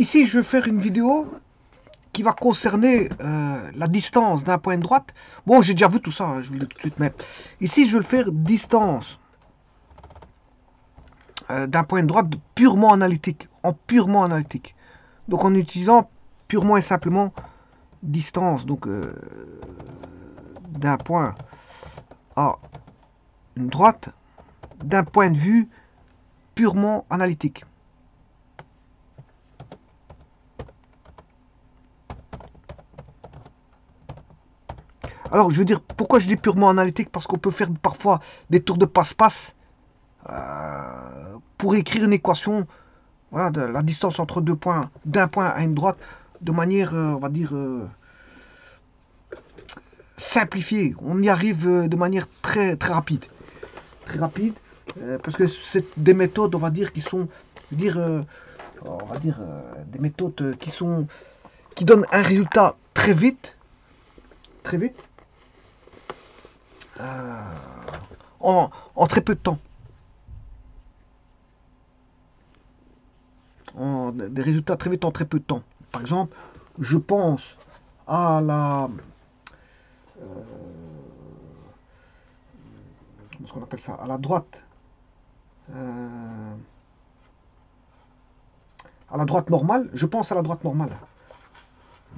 ici, je vais faire une vidéo qui va concerner la distance d'un point de droite. Bon, j'ai déjà vu tout ça, hein, je vous le dis tout de suite, mais ici, je vais le faire distance d'un point de droite purement analytique, en purement analytique. Donc, en utilisant purement et simplement distance, donc d'un point à une droite, d'un point de vue purement analytique. Alors, je veux dire, pourquoi je dis purement analytique? Parce qu'on peut faire parfois des tours de passe-passe pour écrire une équation, voilà, de la distance entre deux points, d'un point à une droite, de manière, on va dire, simplifiée. On y arrive de manière très, très rapide. Très rapide, parce que c'est des méthodes, on va dire, qui sont, des méthodes qui donnent un résultat très vite, très vite, en très peu de temps. Des résultats très vite en très peu de temps. Par exemple, je pense à ce qu'on appelle ça, à la droite, normale. Je pense à la droite normale.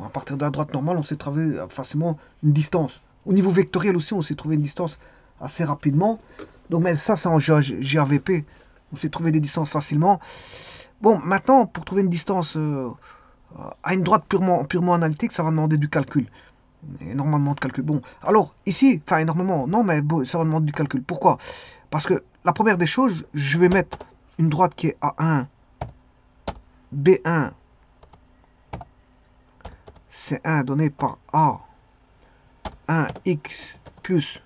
À partir de la droite normale, on sait trouver facilement une distance. Au niveau vectoriel aussi, on sait trouver une distance assez rapidement. Donc, mais ça, c'est en GAVP. On sait trouver des distances facilement. Bon, maintenant, pour trouver une distance à une droite purement analytique, ça va demander du calcul. Énormément de calcul. Bon, alors, ici, enfin, énormément, non, mais bon, ça va demander du calcul. Pourquoi? Parce que la première des choses, je vais mettre une droite qui est A1, B1, C1 donné par A1X plus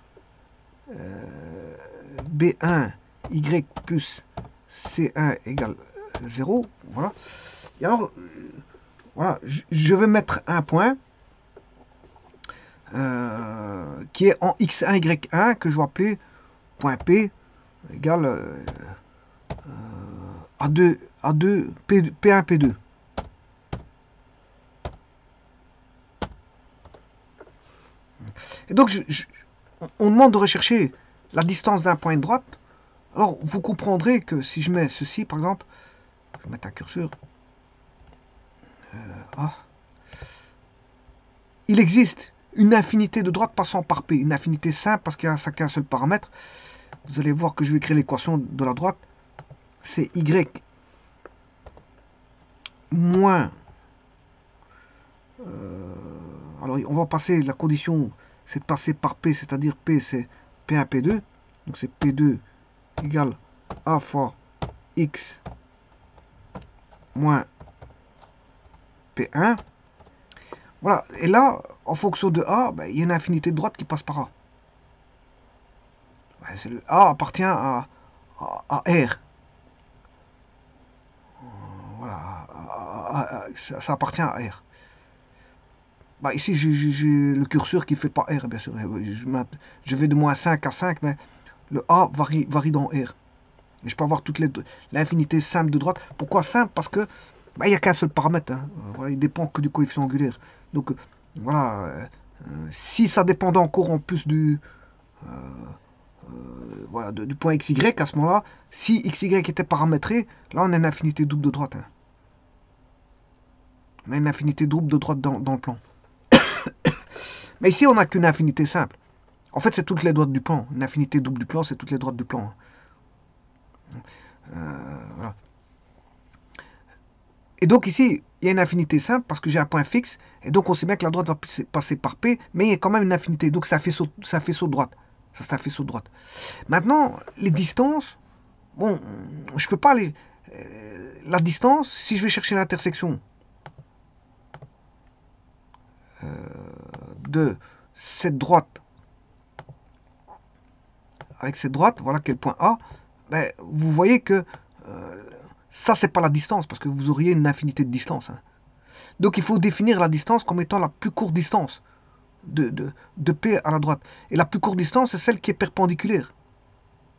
B1Y plus C1 égale 0. Voilà. Et alors, voilà, je vais mettre un point qui est en X1, Y1 que je vais appeler point P égale A2, P1, P2. Et donc, on demande de rechercher la distance d'un point de droite. Alors, vous comprendrez que si je mets ceci, par exemple, je vais mettre un curseur. Il existe une infinité de droites passant par P. Une infinité simple parce qu'il n'y a qu'un seul paramètre. Vous allez voir que je vais écrire l'équation de la droite. C'est Y moins... alors, on va passer, la condition, c'est de passer par P, c'est-à-dire P, c'est P1, P2. Donc, c'est P2 égale A fois X moins P1. Voilà. Et là, en fonction de A, ben, il y a une infinité de droites qui passe par A. Ben, A appartient à R. Voilà. Ça appartient à R. Bah, ici, j'ai le curseur qui fait pas R, bien sûr. Je vais de moins 5 à 5, mais le A varie dans R. Et je peux avoir l'infinité simple de droite. Pourquoi simple? Parce que bah, il n'y a qu'un seul paramètre. Hein. Voilà, il dépend que du coefficient angulaire. Donc, voilà. Si ça dépendait encore en plus voilà, du point XY, à ce moment-là, si XY était paramétré, là, on a une infinité double de droite. Hein. On a une infinité double de droite dans le plan. Mais ici, on n'a qu'une infinité simple. En fait, c'est toutes les droites du plan. Une infinité double du plan, c'est toutes les droites du plan. Voilà. Et donc ici, il y a une infinité simple parce que j'ai un point fixe. Et donc on sait bien que la droite va passer par P, mais il y a quand même une infinité. Donc ça fait saut de droite. Ça fait saut de droite. Maintenant, les distances, bon, je peux pas aller... la distance, si je vais chercher l'intersection de cette droite avec cette droite, voilà quel point A, ben, vous voyez que ça, c'est pas la distance, parce que vous auriez une infinité de distance. Hein. Donc il faut définir la distance comme étant la plus courte distance de P à la droite. Et la plus courte distance, c'est celle qui est perpendiculaire.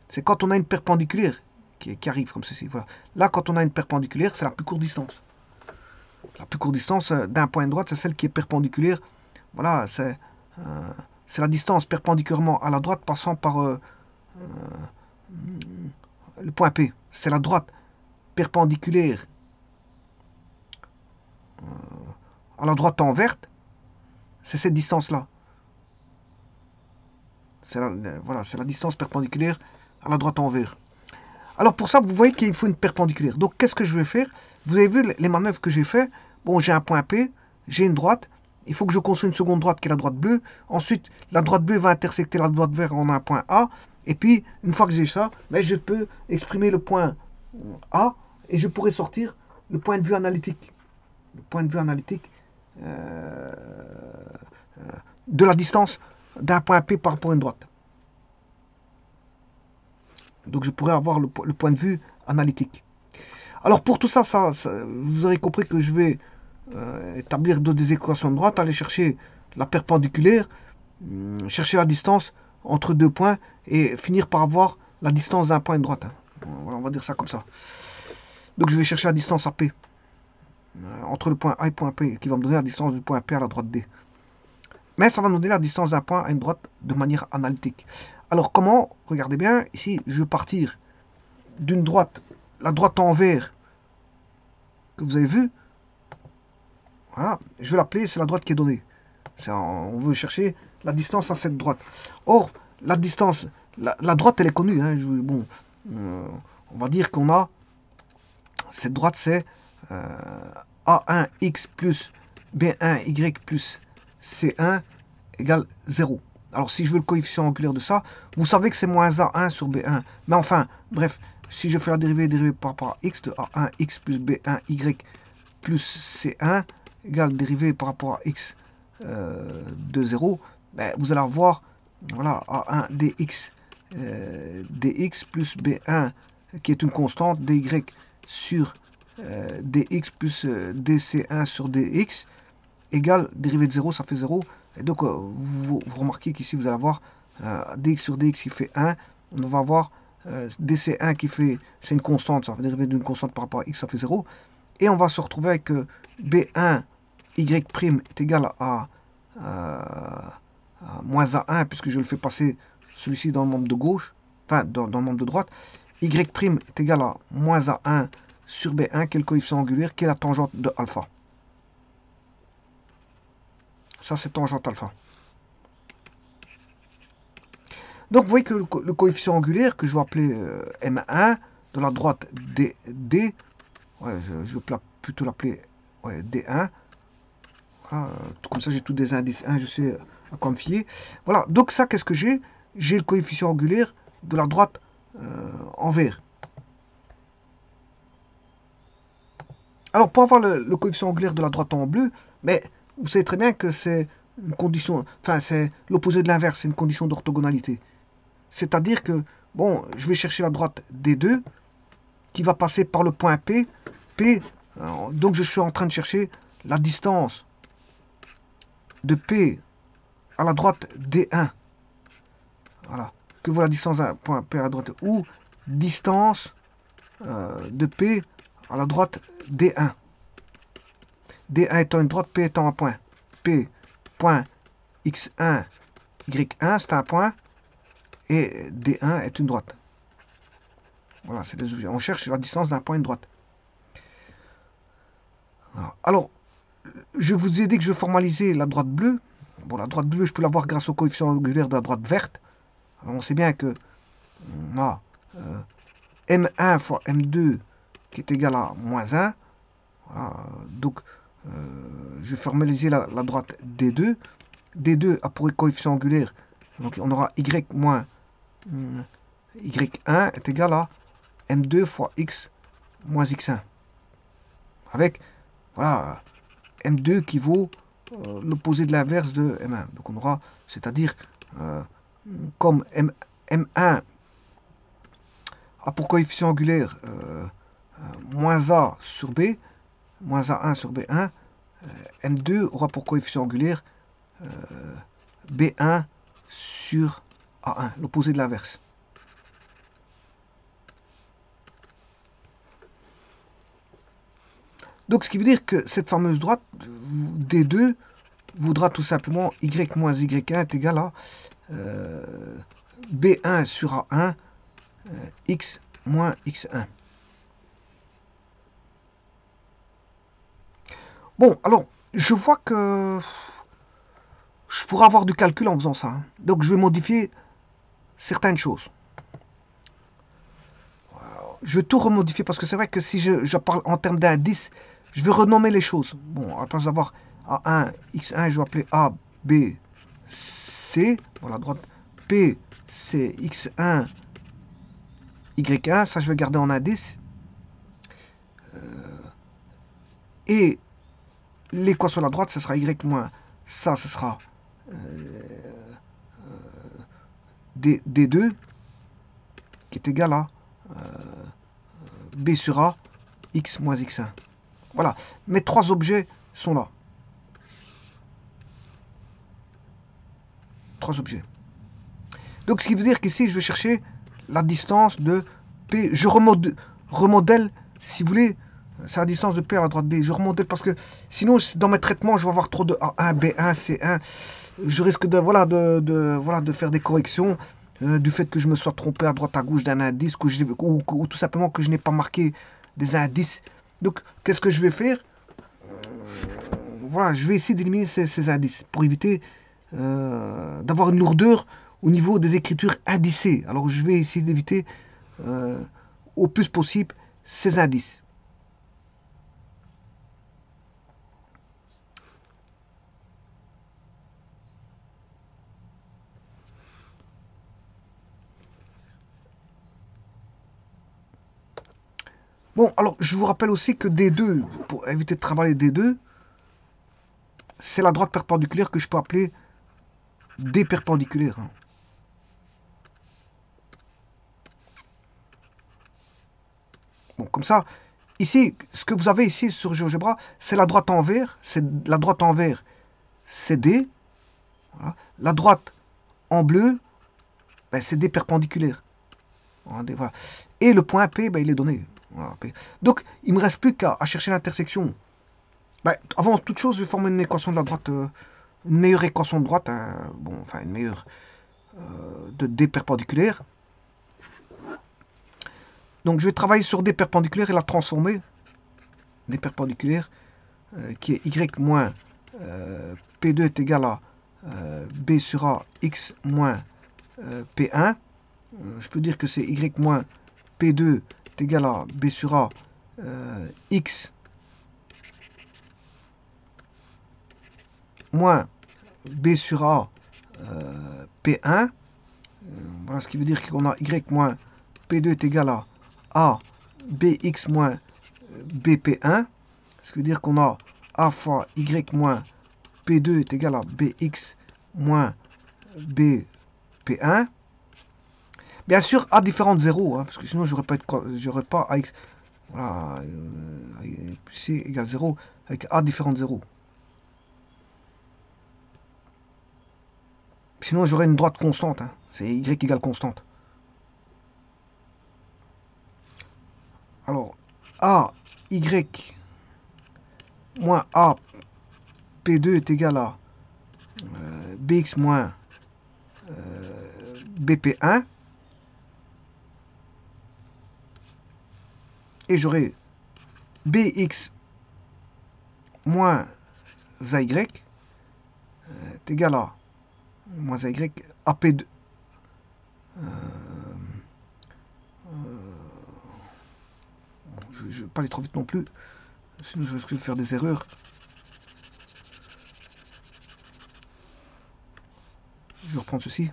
C'est quand on a une perpendiculaire qui arrive comme ceci. Voilà. Là, quand on a une perpendiculaire, c'est la plus courte distance. La plus courte distance d'un point de droite, c'est celle qui est perpendiculaire. Voilà, c'est la distance perpendiculairement à la droite passant par le point P. C'est la droite perpendiculaire à la droite en verte. C'est cette distance-là. Voilà, c'est la distance perpendiculaire à la droite en vert. Alors pour ça, vous voyez qu'il faut une perpendiculaire. Donc qu'est-ce que je vais faire? Vous avez vu les manœuvres que j'ai fait. Bon, j'ai un point P, j'ai une droite. Il faut que je construise une seconde droite qui est la droite bleue. Ensuite, la droite bleue va intersecter la droite verte en un point A. Et puis, une fois que j'ai ça, ben, je peux exprimer le point A et je pourrais sortir le point de vue analytique. Le point de vue analytique de la distance d'un point P par rapport à une droite. Donc je pourrais avoir le point de vue analytique. Alors pour tout ça, vous aurez compris que je vais établir des équations de droite, aller chercher la perpendiculaire, chercher la distance entre deux points et finir par avoir la distance d'un point de droite. Voilà, on va dire ça comme ça. Donc je vais chercher la distance AP entre le point A et le point P, qui va me donner la distance du point P à la droite D. Mais ça va nous donner la distance d'un point à une droite de manière analytique. Alors comment? Regardez bien, ici je vais partir d'une droite, la droite en vert que vous avez vue. Voilà, je vais l'appeler, c'est la droite qui est donnée. On veut chercher la distance à cette droite. Or, la distance, la droite elle est connue. Hein, bon, on va dire qu'on a, cette droite c'est A1x plus B1y plus C1 égale 0. Alors si je veux le coefficient angulaire de ça, vous savez que c'est moins A1 sur B1. Mais enfin, bref, si je fais la dérivée par rapport à x de A1x plus B1y plus C1 égale dérivée par rapport à x de 0, ben, vous allez avoir voilà, A1 dx, dx plus B1 qui est une constante, dy sur dx plus dc1 sur dx égale dérivée de 0, ça fait 0. Et donc vous remarquez qu'ici vous allez avoir dx sur dx qui fait 1, on va avoir dc1 qui fait, c'est une constante, ça va dériver d'une constante par rapport à x, ça fait 0. Et on va se retrouver avec b1 y' est égal à moins a1, puisque je le fais passer celui-ci dans le membre de gauche, enfin dans le membre de droite. Y' est égal à moins a1 sur b1, qui est le coefficient angulaire, qui est la tangente de alpha. Ça, c'est tangente alpha. Donc, vous voyez que le coefficient angulaire, que je vais appeler M1, de la droite D, ouais, je vais plutôt l'appeler ouais, D1. Voilà, comme ça, j'ai tous des indices 1, je sais à quoi me fier. Voilà, donc ça, qu'est-ce que j'ai? J'ai le coefficient angulaire de la droite en vert. Alors, pour avoir le coefficient angulaire de la droite en bleu, mais vous savez très bien que c'est une condition, enfin, c'est l'opposé de l'inverse, c'est une condition d'orthogonalité. C'est-à-dire que, bon, je vais chercher la droite D2, qui va passer par le point P. Donc je suis en train de chercher la distance de P à la droite D1. Voilà. Que vaut la distance d'un point P à la droite? Ou distance de P à la droite D1. D1 étant une droite, P étant un point. P, point X1, Y1, c'est un point. Et D1 est une droite. Voilà, c'est des objets. On cherche la distance d'un point et une droite. Voilà. Alors, je vous ai dit que je formalisais la droite bleue. Bon, la droite bleue, je peux l'avoir grâce au coefficient angulaire de la droite verte. Alors, on sait bien que on a M1 fois M2 qui est égal à moins 1. Voilà. Donc, je vais formaliser la droite D2. D2 a pour coefficient angulaire, donc on aura Y moins Y1 est égal à M2 fois X moins X1. Avec, voilà, M2 qui vaut l'opposé de l'inverse de M1. Donc on aura, c'est-à-dire, comme M1 a pour coefficient angulaire moins A sur B, moins A1 sur B1, M2 aura pour coefficient angulaire B1 sur A1, l'opposé de l'inverse. Donc, ce qui veut dire que cette fameuse droite, D2, voudra tout simplement y moins y1 est égal à B1 sur A1, x moins x1. Bon, alors, je vois que je pourrais avoir du calcul en faisant ça. Hein. Donc, je vais modifier certaines choses. Je vais tout remodifier parce que c'est vrai que si je parle en termes d'indices, je vais renommer les choses. Bon, à la place d'avoir A1, X1, je vais appeler A, B, C. Voilà, à droite. P, C, X1, Y1. Ça, je vais garder en indice. Et l'équation à la droite, ce sera Y moins. Ça, ce sera D2, qui est égal à B sur A, X moins X1. Voilà, mes trois objets sont là. Trois objets. Donc, ce qui veut dire qu'ici, je vais chercher la distance de P. Je remodèle, si vous voulez, c'est la distance de P à la droite D. Je remodèle parce que sinon, dans mes traitements, je vais avoir trop de A1, B1, C1. Je risque de, voilà, de faire des corrections du fait que je me sois trompé à droite à gauche d'un indice ou tout simplement que je n'ai pas marqué des indices. Donc, qu'est-ce que je vais faire? Voilà, je vais essayer d'éliminer ces indices pour éviter d'avoir une lourdeur au niveau des écritures indicées. Alors, je vais essayer d'éviter au plus possible ces indices. Bon, alors, je vous rappelle aussi que D2, pour éviter de travailler D2, c'est la droite perpendiculaire que je peux appeler D perpendiculaire. Bon, comme ça, ici, ce que vous avez ici sur GeoGebra, c'est la droite envers. C'est la droite envers, c'est D. Voilà. La droite en bleu, ben, c'est D perpendiculaire. Voilà. Et le point P, ben, il est donné. Voilà, P. Donc, il ne me reste plus qu'à chercher l'intersection. Ben, avant toute chose, je vais former une équation de la droite, une meilleure équation de droite, bon, enfin une meilleure de D perpendiculaire. Donc, je vais travailler sur D perpendiculaire et la transformer. D perpendiculaire, qui est Y moins P2 est égal à B sur A X moins P1. Je peux dire que c'est Y moins P2 est égal à B sur A X moins B sur A P1. Voilà ce qui veut dire qu'on a Y moins P2 est égal à A BX moins BP1. Ce qui veut dire qu'on a A fois Y moins P2 est égal à BX moins BP1. Bien sûr, A différent de 0, hein, parce que sinon, j'aurais pas AX. Voilà, C égale 0 avec A différent de 0. Sinon, j'aurais une droite constante. Hein, c'est Y égale constante. Alors, A, Y moins A, P2 est égal à BX moins BP1. Et j'aurai BX moins AY est égal à moins AY AP2. Je ne vais pas aller trop vite non plus, sinon je risque de faire des erreurs. Je vais reprendre ceci.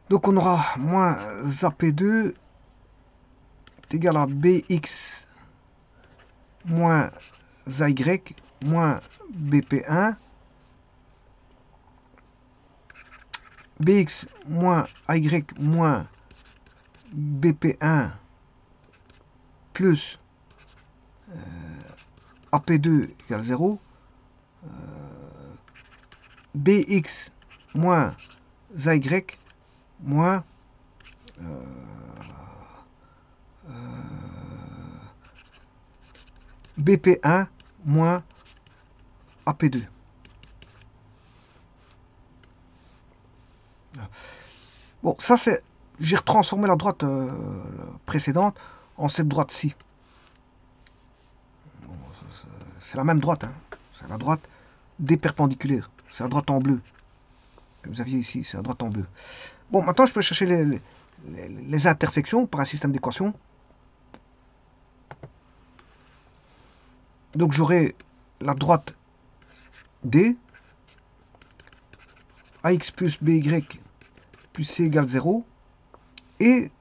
Donc on aura moins AP2 est égal à BX moins AY moins BP1. bx moins ay moins bp1 plus ap2 égale 0, bx moins ay moins bp1 moins ap2. Bon, ça c'est... J'ai retransformé la droite précédente en cette droite-ci. Bon, c'est la même droite, hein. C'est la droite des perpendiculaires. C'est la droite en bleu. Que vous aviez ici, c'est la droite en bleu. Bon, maintenant je peux chercher les intersections par un système d'équations. Donc j'aurai la droite D, ax plus by plus c égale 0, et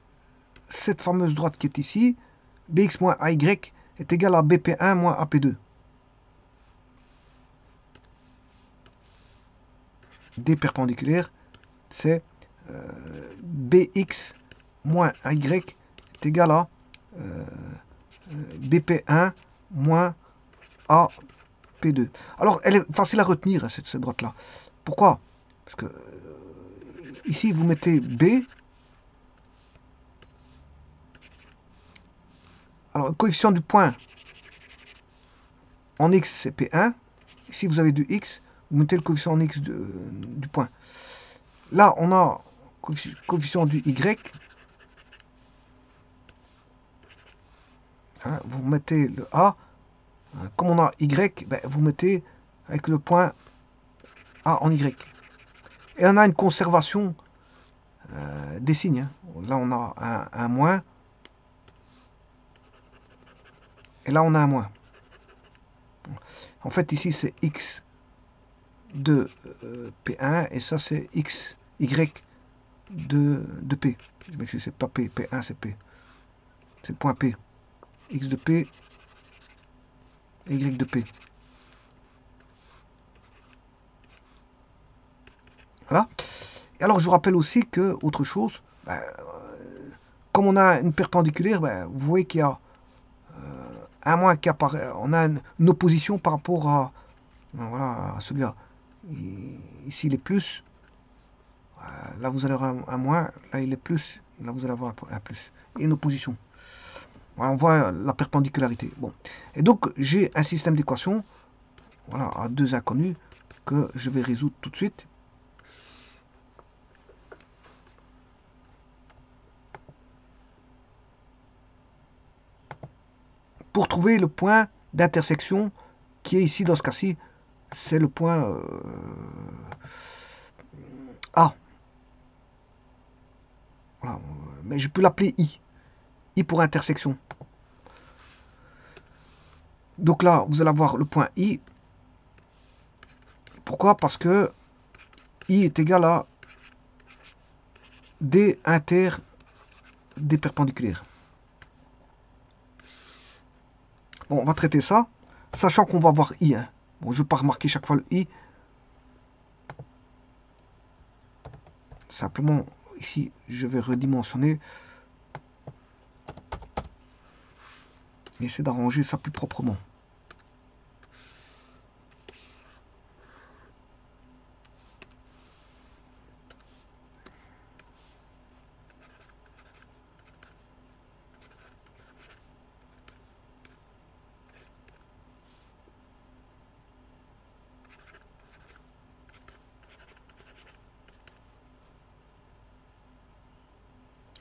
cette fameuse droite qui est ici, bx moins ay est égal à bp1 moins ap2. D perpendiculaire, c'est bx moins ay est égal à bp1 moins ap2. Alors, elle est facile à retenir, cette droite-là. Pourquoi? Parce que ici, vous mettez B. Alors, le coefficient du point en x, c'est P1. Ici, vous avez du x. Vous mettez le coefficient en x du point. Là, on a coefficient du y. Hein, vous mettez le A. Comme on a y, ben, vous mettez avec le point A en y. Et on a une conservation des signes. Hein. Là, on a un moins. Et là, on a un moins. En fait, ici, c'est x de P1. Et ça, c'est x, y de P. Je m'excuse, c'est pas P. P1, c'est P. C'est le point P. X de P, Y de P. Voilà. Et alors, je vous rappelle aussi que, autre chose, ben, comme on a une perpendiculaire, ben, vous voyez qu'il y a un moins qui apparaît. On a une opposition par rapport voilà, à celui-là. Ici, il est plus. Là, vous allez avoir un moins. Là, il est plus. Là, vous allez avoir un plus. Et une opposition. Voilà, on voit la perpendicularité. Bon. Et donc, j'ai un système d'équations, voilà, à deux inconnus que je vais résoudre tout de suite. Pour trouver le point d'intersection qui est ici dans ce cas-ci, c'est le point A. Voilà. Mais je peux l'appeler I. I pour intersection. Donc là, vous allez avoir le point I. Pourquoi? Parce que I est égal à D inter des perpendiculaires. Bon, on va traiter ça, sachant qu'on va voir I. Hein. Bon, je ne vais pas remarquer chaque fois le I. Simplement, ici, je vais redimensionner. Et essayer d'arranger ça plus proprement.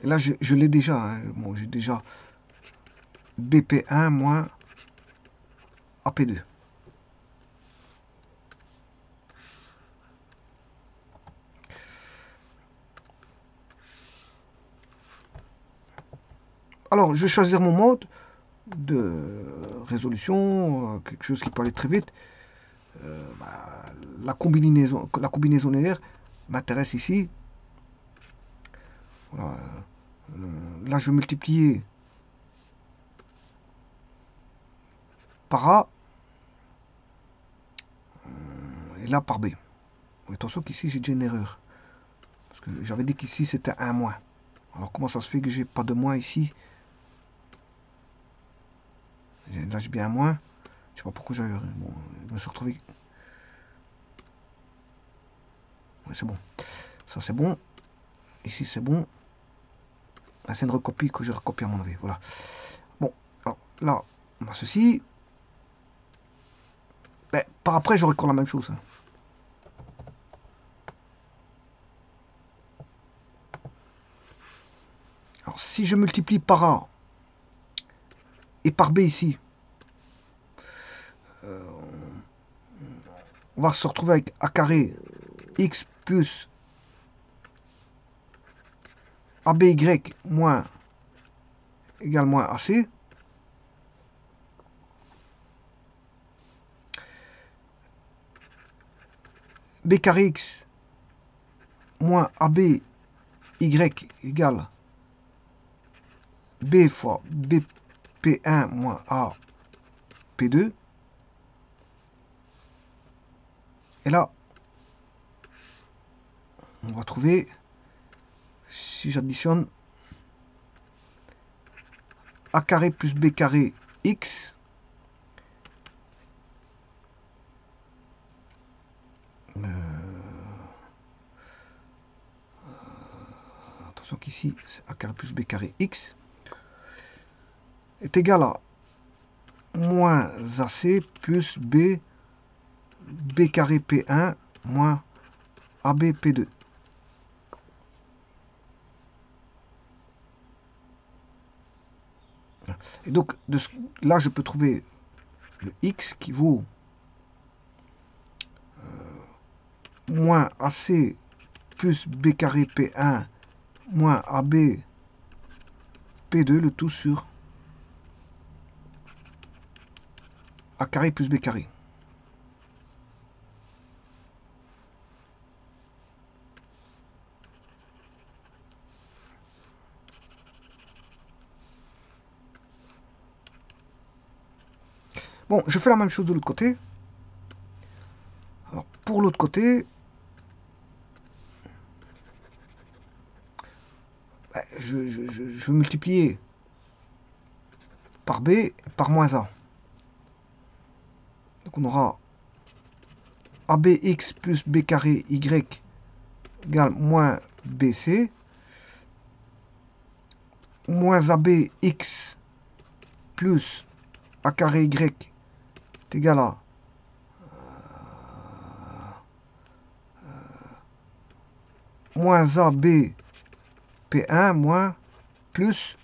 Et là, je l'ai déjà. Hein. Bon, j'ai déjà BP1 moins AP2. Alors, je vais choisir mon mode de résolution, quelque chose qui peut aller très vite. La combinaison linéaire m'intéresse ici. Voilà. Là, je vais multiplier par A et là par B. Attention qu'ici, j'ai déjà une erreur. que j'avais dit qu'ici c'était un moins. Alors comment ça se fait que j'ai pas de moins ici? Là j'ai bien un moins. Je sais pas pourquoi j'avais... Bon, je me suis retrouvé... Ouais, c'est bon. Ça c'est bon. Ici c'est bon. Là c'est une recopie que j'ai recopié à mon avis. Voilà. Bon, alors là, on a ceci. Ben, par après j'aurai encore la même chose. Hein. Alors si je multiplie par A et par B ici, on va se retrouver avec A carré X plus ABY moins égale moins AC. B carré X moins ABY égale B fois BP1 moins AP2. Et là, on va trouver, si j'additionne, A carré plus B carré X attention qu'ici, c'est A carré plus B carré X est égal à moins AC plus B carré P1 moins AB P2. Et donc, là, je peux trouver le X qui vaut moins AC plus B carré P1 moins AB P2, le tout sur A carré plus B carré. Bon, je fais la même chose de l'autre côté. Alors, pour l'autre côté, je vais multiplier par B par moins A. Donc on aura ABX plus B carré Y égale moins BC moins ABX plus A carré Y est égal à moins AB P1 moins plus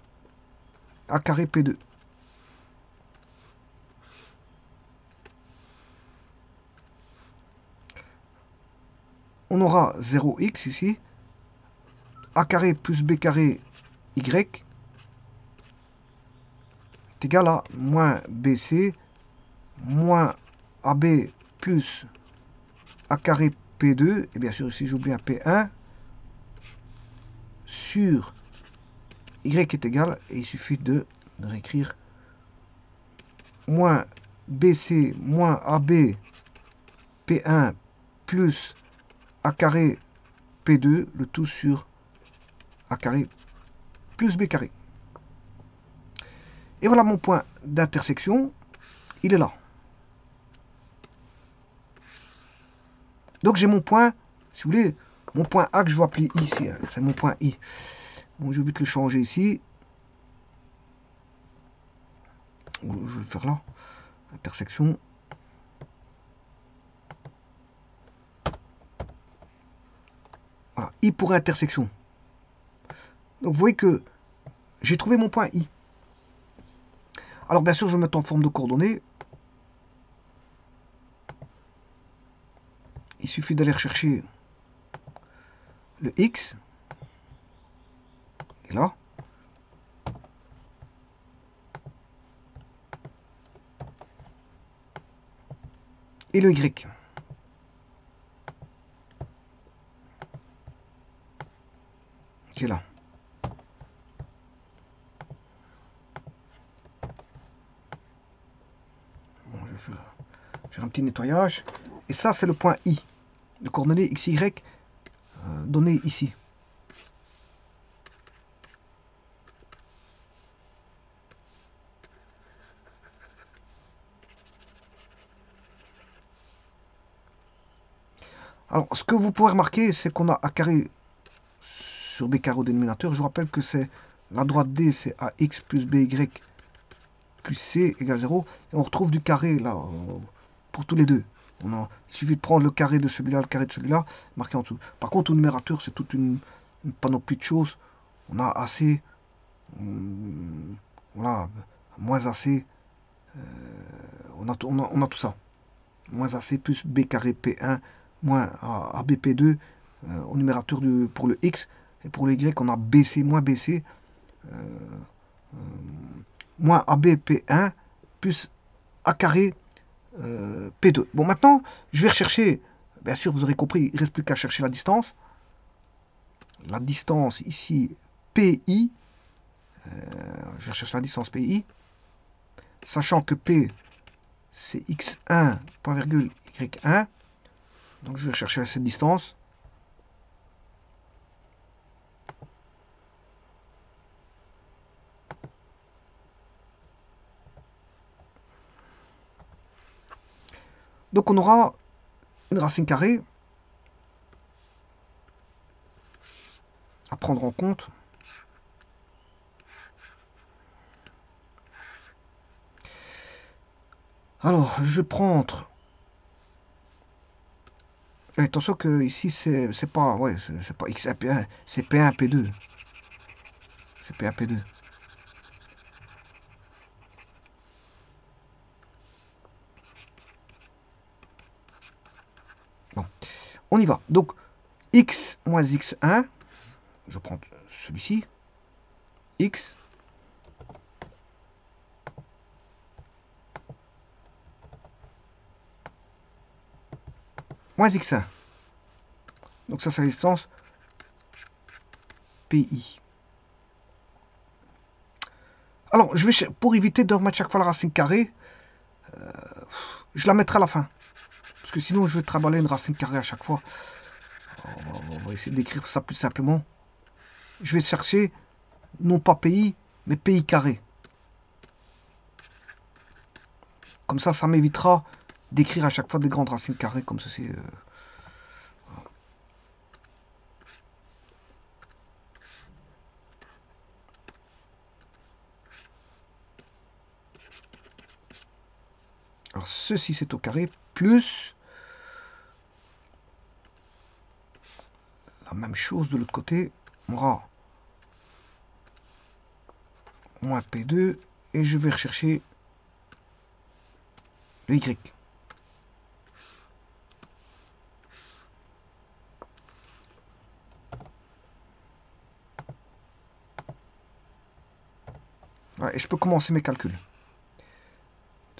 A carré P2. On aura 0x ici, A carré plus B carré Y est égal à moins BC moins AB plus A carré P2, et bien sûr ici j'oublie un P1, sur Y est égal, et il suffit de réécrire moins BC moins AB P1 plus A carré P2, le tout sur A carré plus B carré. Et voilà mon point d'intersection, il est là. Donc j'ai mon point, si vous voulez, mon point A que je vais appeler I ici, hein, c'est mon point I. Bon, je vais vite le changer ici. Je vais le faire là, intersection. Voilà, I pour intersection. Donc vous voyez que j'ai trouvé mon point I. Alors bien sûr, je vais mettre en forme de coordonnées. Il suffit d'aller rechercher le X. Et là. Et le Y. Qui est là. Bon, je vais faire un petit nettoyage. Et ça, c'est le point I. Le coordonnée XY donné ici. Alors, ce que vous pouvez remarquer, c'est qu'on a A carré sur B carré au dénominateur. Je vous rappelle que c'est la droite D, c'est AX plus BY plus C égale 0. Et on retrouve du carré, là, pour tous les deux. Il suffit de prendre le carré de celui-là, le carré de celui-là, marqué en dessous. Par contre, au numérateur, c'est toute une panoplie de choses. On a AC, voilà, moins AC, on a tout ça. Moins AC plus B carré P1, moins ABP2, au numérateur pour le X. Et pour le Y, on a BC moins BC, moins ABP1, plus A carré P2. Bon, maintenant, je vais rechercher, bien sûr, vous aurez compris, il ne reste plus qu'à chercher la distance. La distance ici, PI, je recherche la distance PI, sachant que P, c'est X1, point virgule, Y1. Donc, je vais rechercher cette distance. Donc, on aura une racine carrée à prendre en compte. Alors, je vais prendre... Et attention que ici, c'est pas... Ouais, c'est pas X1, P1, c'est P1, P2. C'est P1, P2. Bon, on y va. Donc, X moins X1, je prends celui-ci, X moins X1. Donc ça, c'est la distance PI. Alors, pour éviter de remettre chaque fois la racine carrée, je la mettrai à la fin. Parce que sinon, je vais trimballer une racine carrée à chaque fois. On va essayer d'écrire ça plus simplement. Je vais chercher, non pas PI, mais PI carré. Comme ça m'évitera d'écrire à chaque fois des grandes racines carrées comme ceci. Alors, ceci, c'est au carré, plus la même chose de l'autre côté. On aura moins P2, et je vais rechercher le Y. Voilà, et je peux commencer mes calculs.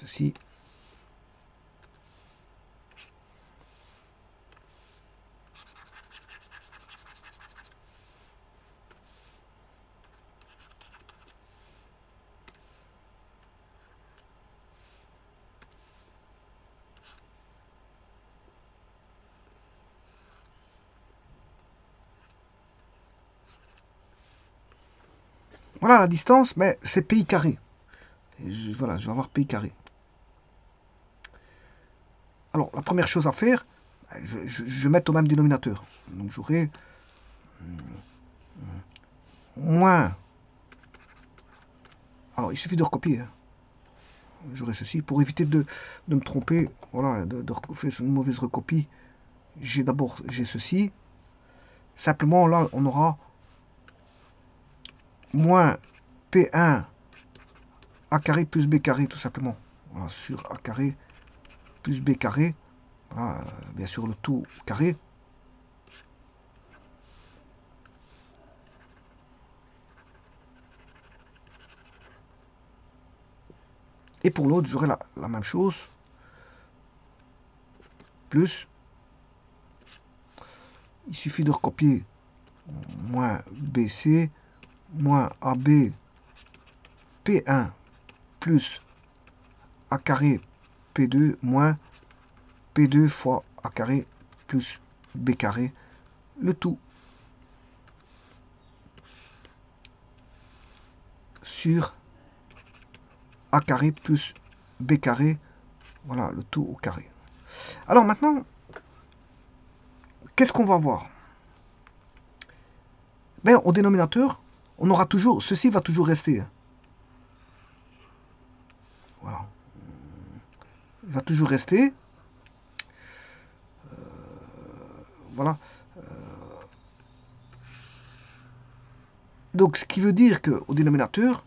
Ceci. Voilà la distance, mais c'est pi carré. Voilà, je vais avoir pi carré. Alors, la première chose à faire, je vais mettre au même dénominateur. Donc, j'aurai moins... Alors, il suffit de recopier. Hein. J'aurai ceci. Pour éviter de me tromper, voilà, de faire une mauvaise recopie, j'ai ceci. Simplement, là, on aura moins P1 A carré plus B carré, tout simplement. Voilà, sur A carré plus B carré. Voilà, bien sûr, le tout carré. Et pour l'autre, j'aurai la même chose. Plus. Il suffit de recopier moins BC moins AB P1 plus A carré P2 moins P2 fois A carré plus B carré, le tout sur A carré plus B carré, voilà, le tout au carré. Alors maintenant, qu'est-ce qu'on va voir? Ben, au dénominateur, on aura toujours, ceci va toujours rester. Voilà. Il va toujours rester. Voilà. Donc, ce qui veut dire qu'au dénominateur,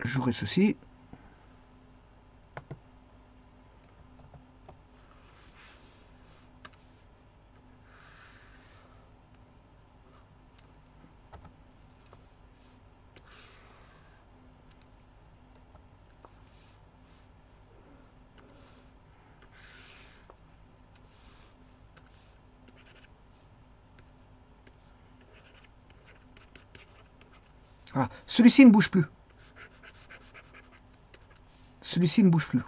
j'aurai ceci. Voilà. Celui-ci ne bouge plus. Celui-ci ne bouge plus.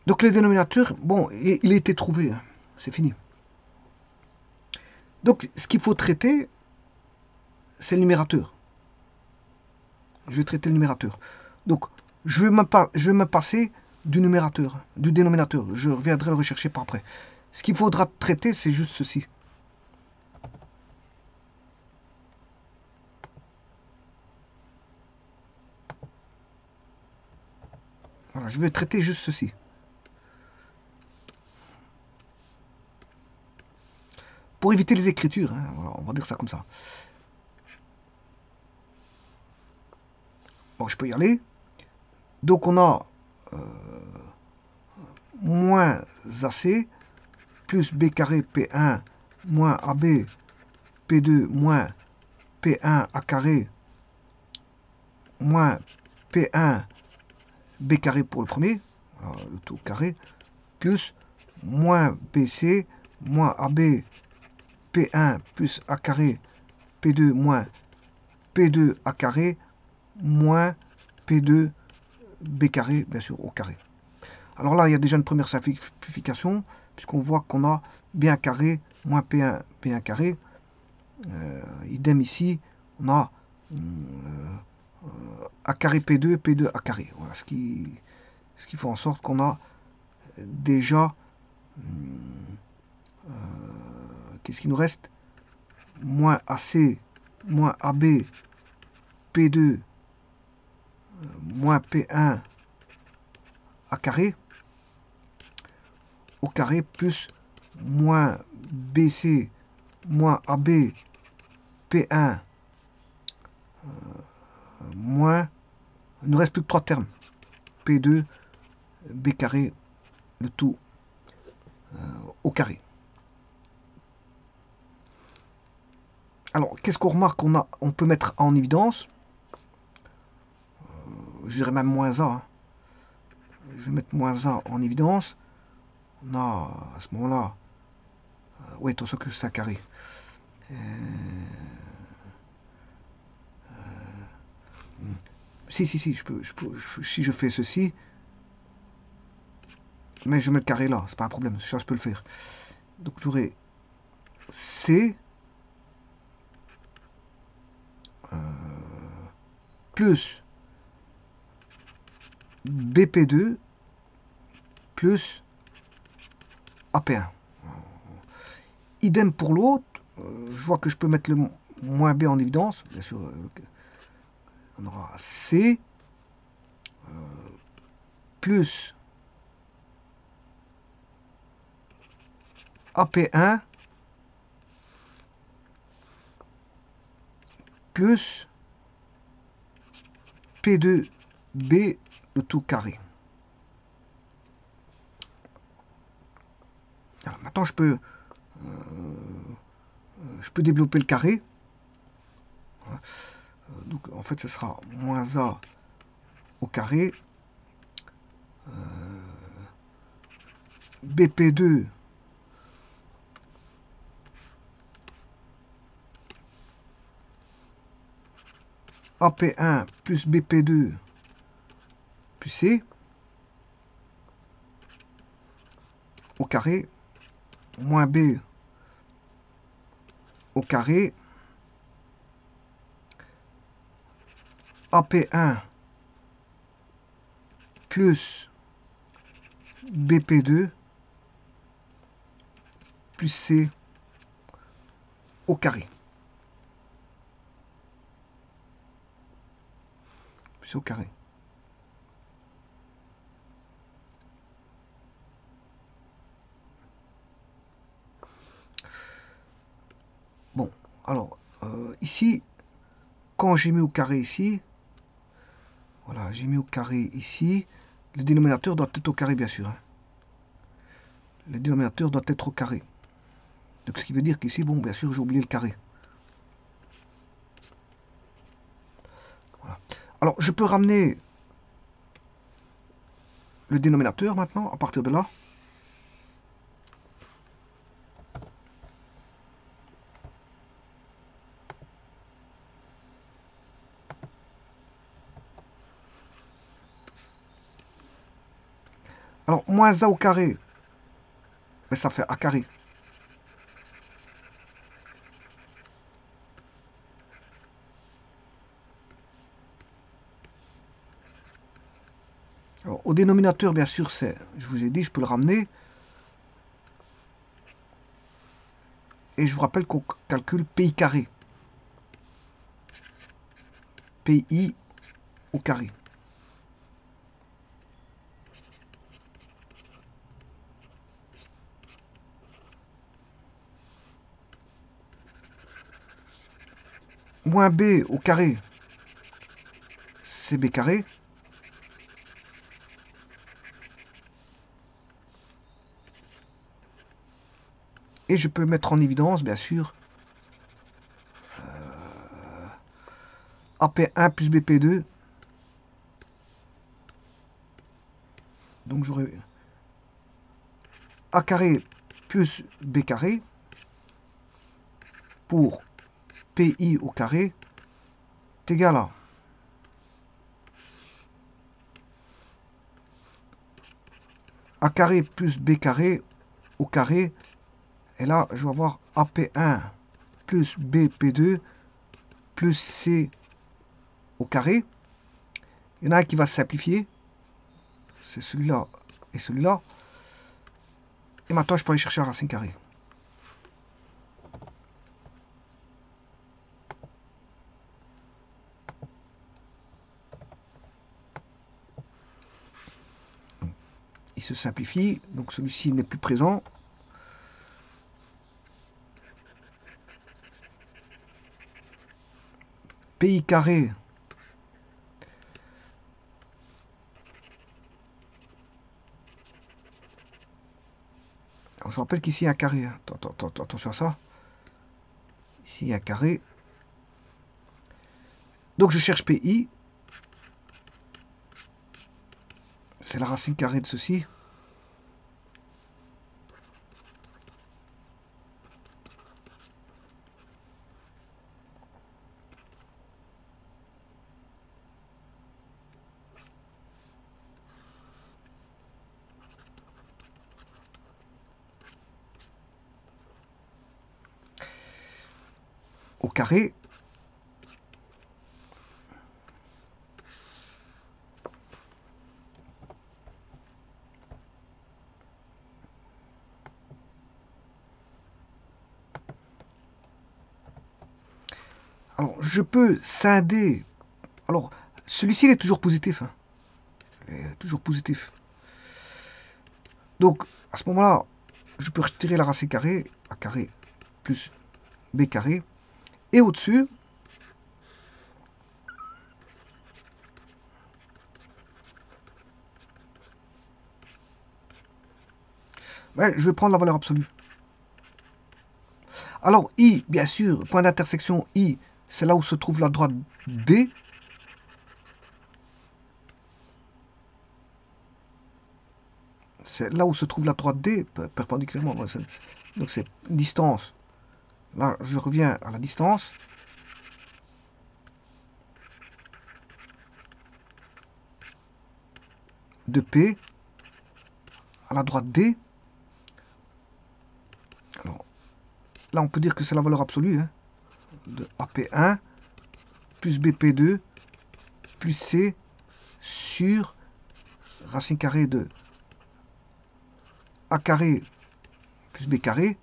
Donc les dénominateurs, bon, il a été trouvé, hein. C'est fini. Donc ce qu'il faut traiter, c'est le numérateur. Je vais traiter le numérateur. Donc je vais me passer du numérateur, du dénominateur. Je reviendrai le rechercher par après. Ce qu'il faudra traiter, c'est juste ceci. Voilà, je vais traiter juste ceci. Pour éviter les écritures, hein, voilà, on va dire ça comme ça. Bon, je peux y aller. Donc on a moins AC plus B carré P1 moins AB P2 moins P1 A carré moins P1 B carré pour le premier, voilà, le tout carré, plus moins BC moins AB P1 plus A carré P2 moins P2 A carré moins P2 B carré, bien sûr, au carré. Alors là, il y a déjà une première simplification, puisqu'on voit qu'on a B1 carré moins P1 P1 carré. Idem ici, on a A carré P2, P2 A carré. Voilà ce qui fait en sorte qu'on a déjà... qu'est-ce qui nous reste? Moins AC, moins AB, P2, moins P1 A carré, au carré, plus moins BC, moins AB, P1, moins... Il ne reste plus que 3 termes. P2, B carré, le tout au carré. Alors, qu'est-ce qu'on remarque on peut mettre en évidence? Je dirais même moins A. Hein. Je vais mettre moins A en évidence. On a, à ce moment-là... oui, attention que c'est un carré. Si, si, si je fais ceci... Mais je mets le carré là, c'est pas un problème, ça je peux le faire. Donc j'aurai C plus BP2 plus AP1. Idem pour l'autre, je vois que je peux mettre le moins B en évidence, bien sûr. On aura C plus AP1 plus P2B le tout carré. Alors, maintenant je peux développer le carré. Voilà. Donc en fait ce sera moins A au carré BP2 AP1 plus BP2 plus C au carré moins B au carré AP1 plus BP2 plus C au carré. Plus au carré. Bon, alors, ici, quand j'ai mis au carré ici, voilà, j'ai mis au carré ici, le dénominateur doit être au carré, bien sûr. Hein. Le dénominateur doit être au carré. Donc, ce qui veut dire qu'ici, bon, bien sûr, j'ai oublié le carré. Voilà. Alors, je peux ramener le dénominateur maintenant, à partir de là. Alors, moins A au carré, ben, ça fait A carré. Alors, au dénominateur, bien sûr, c'est, je vous ai dit, je peux le ramener. Et je vous rappelle qu'on calcule PI carré. PI au carré. Moins B au carré, c'est B carré. Et je peux mettre en évidence, bien sûr, AP1 plus BP2. Donc j'aurai A carré plus B carré pour PI au carré est égal à A carré plus B carré au carré. Et là, je vais avoir AP1 plus BP2 plus C au carré. Il y en a un qui va simplifier. C'est celui-là et celui-là. Et maintenant, je peux aller chercher la racine carrée. Il se simplifie. Donc celui-ci n'est plus présent. PI carré. Alors, je rappelle qu'ici il y a un carré. Attention à ça. Ici il y a un carré. Donc je cherche PI. C'est la racine carrée de ceci. Au carré. Alors, je peux scinder. Alors, celui-ci, il est toujours positif. Hein. Il est toujours positif. Donc, à ce moment-là, je peux retirer la racine carrée, A carré plus B carré. Et au-dessus, ben, je vais prendre la valeur absolue. Alors, I, bien sûr, point d'intersection I, c'est là où se trouve la droite D. C'est là où se trouve la droite D, perpendiculairement. Donc c'est distance. Là, je reviens à la distance. de P à la droite D. Alors, là, on peut dire que c'est la valeur absolue, hein, de AP1 plus BP2 plus C sur racine carrée de A carré plus B carré.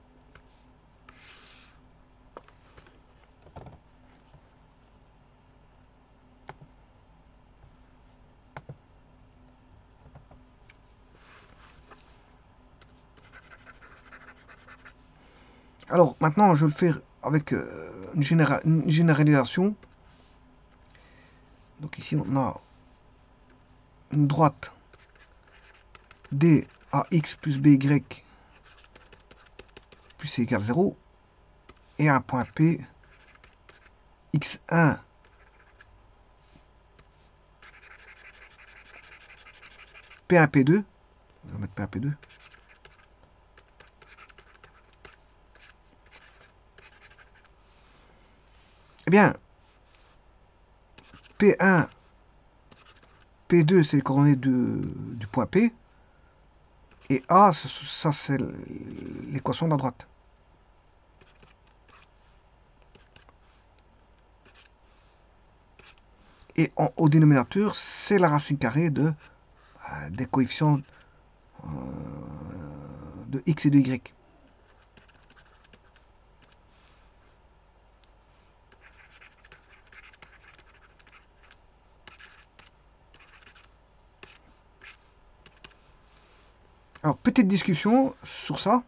Alors, maintenant, je vais le faire avec une généralisation. Donc ici, on a une droite D à X plus BY plus C égale 0. Et un point P, X1 P1, P2. On va mettre P1, P2. Eh bien, P1, P2, c'est les coordonnées du point P. Et A, ça c'est l'équation de la droite. Et au dénominateur, c'est la racine carrée des coefficients de X et de Y. Alors, petite discussion sur ça.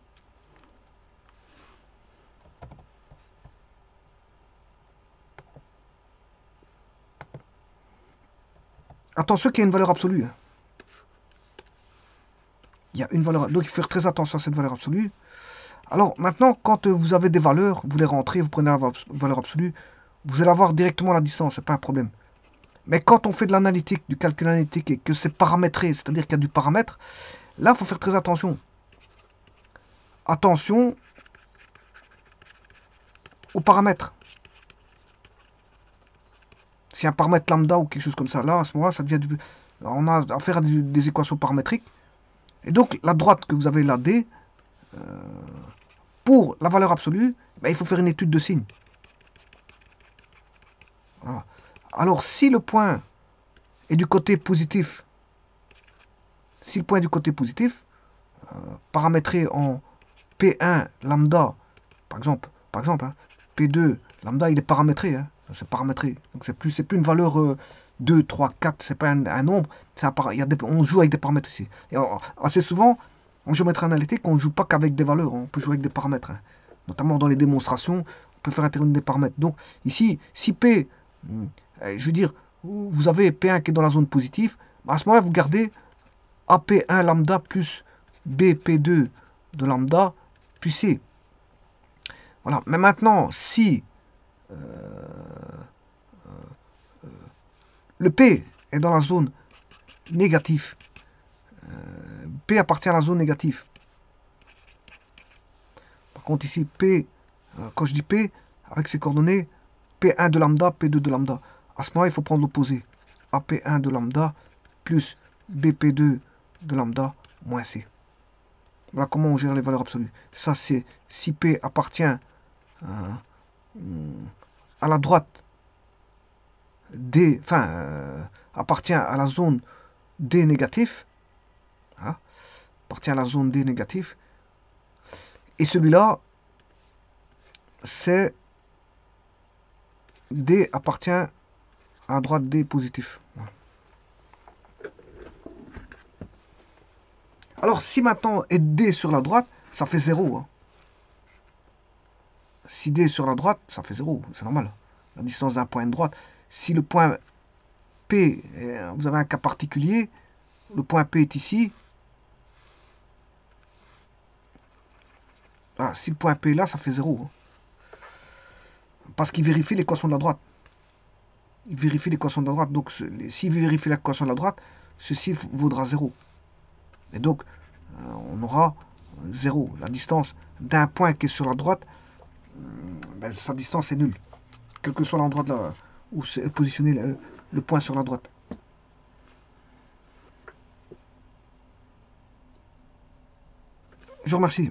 Attention qu'il y a une valeur absolue. Il y a une valeur, donc il faut faire très attention à cette valeur absolue. Alors maintenant, quand vous avez des valeurs, vous les rentrez, vous prenez la valeur absolue, vous allez avoir directement la distance, c'est pas un problème. Mais quand on fait de l'analytique, du calcul analytique et que c'est paramétré, c'est-à-dire qu'il y a du paramètre, là, il faut faire très attention. Attention aux paramètres. Si un paramètre lambda ou quelque chose comme ça, là, à ce moment-là, ça devient on a affaire à des équations paramétriques. Et donc, la droite que vous avez là, D, pour la valeur absolue, ben, il faut faire une étude de signe. Voilà. Alors, si le point est du côté positif, si le point est du côté positif, paramétré en P1 lambda, par exemple hein, P2 lambda, il est paramétré, hein, c'est paramétré. Donc c'est plus une valeur 2, 3, 4, c'est pas un nombre, on joue avec des paramètres ici. Et assez souvent, en géométrie analytique, on ne joue pas qu'avec des valeurs, on peut jouer avec des paramètres. Hein. Notamment dans les démonstrations, on peut faire intervenir des paramètres. Donc ici, si P, je veux dire, vous avez P1 qui est dans la zone positive, à ce moment-là, vous gardez AP1 lambda plus BP2 de lambda plus C. Voilà. Mais maintenant, si le P est dans la zone négative, P appartient à la zone négative. Par contre, ici, P, quand je dis P, avec ses coordonnées, P1 de lambda, P2 de lambda. À ce moment-là, il faut prendre l'opposé. AP1 de lambda plus BP2 de lambda moins C. Voilà comment on gère les valeurs absolues. Ça, c'est si P appartient à la droite D, appartient à la zone D négatif. Hein, appartient à la zone D négatif. Et celui-là, c'est D appartient à la droite D positif. Voilà. Alors, si maintenant est D sur la droite, ça fait 0. Hein. Si D est sur la droite, ça fait 0. C'est normal. La distance d'un point de droite. Si le point P, vous avez un cas particulier, le point P est ici. Voilà, si le point P est là, ça fait 0. Hein. Parce qu'il vérifie l'équation de la droite. Il vérifie l'équation de la droite. Donc, s'il vérifie l'équation de la droite, ceci vaudra 0. Et donc, on aura 0. La distance d'un point qui est sur la droite, ben, sa distance est nulle. Quel que soit l'endroit où c'est positionné le point sur la droite. Je vous remercie.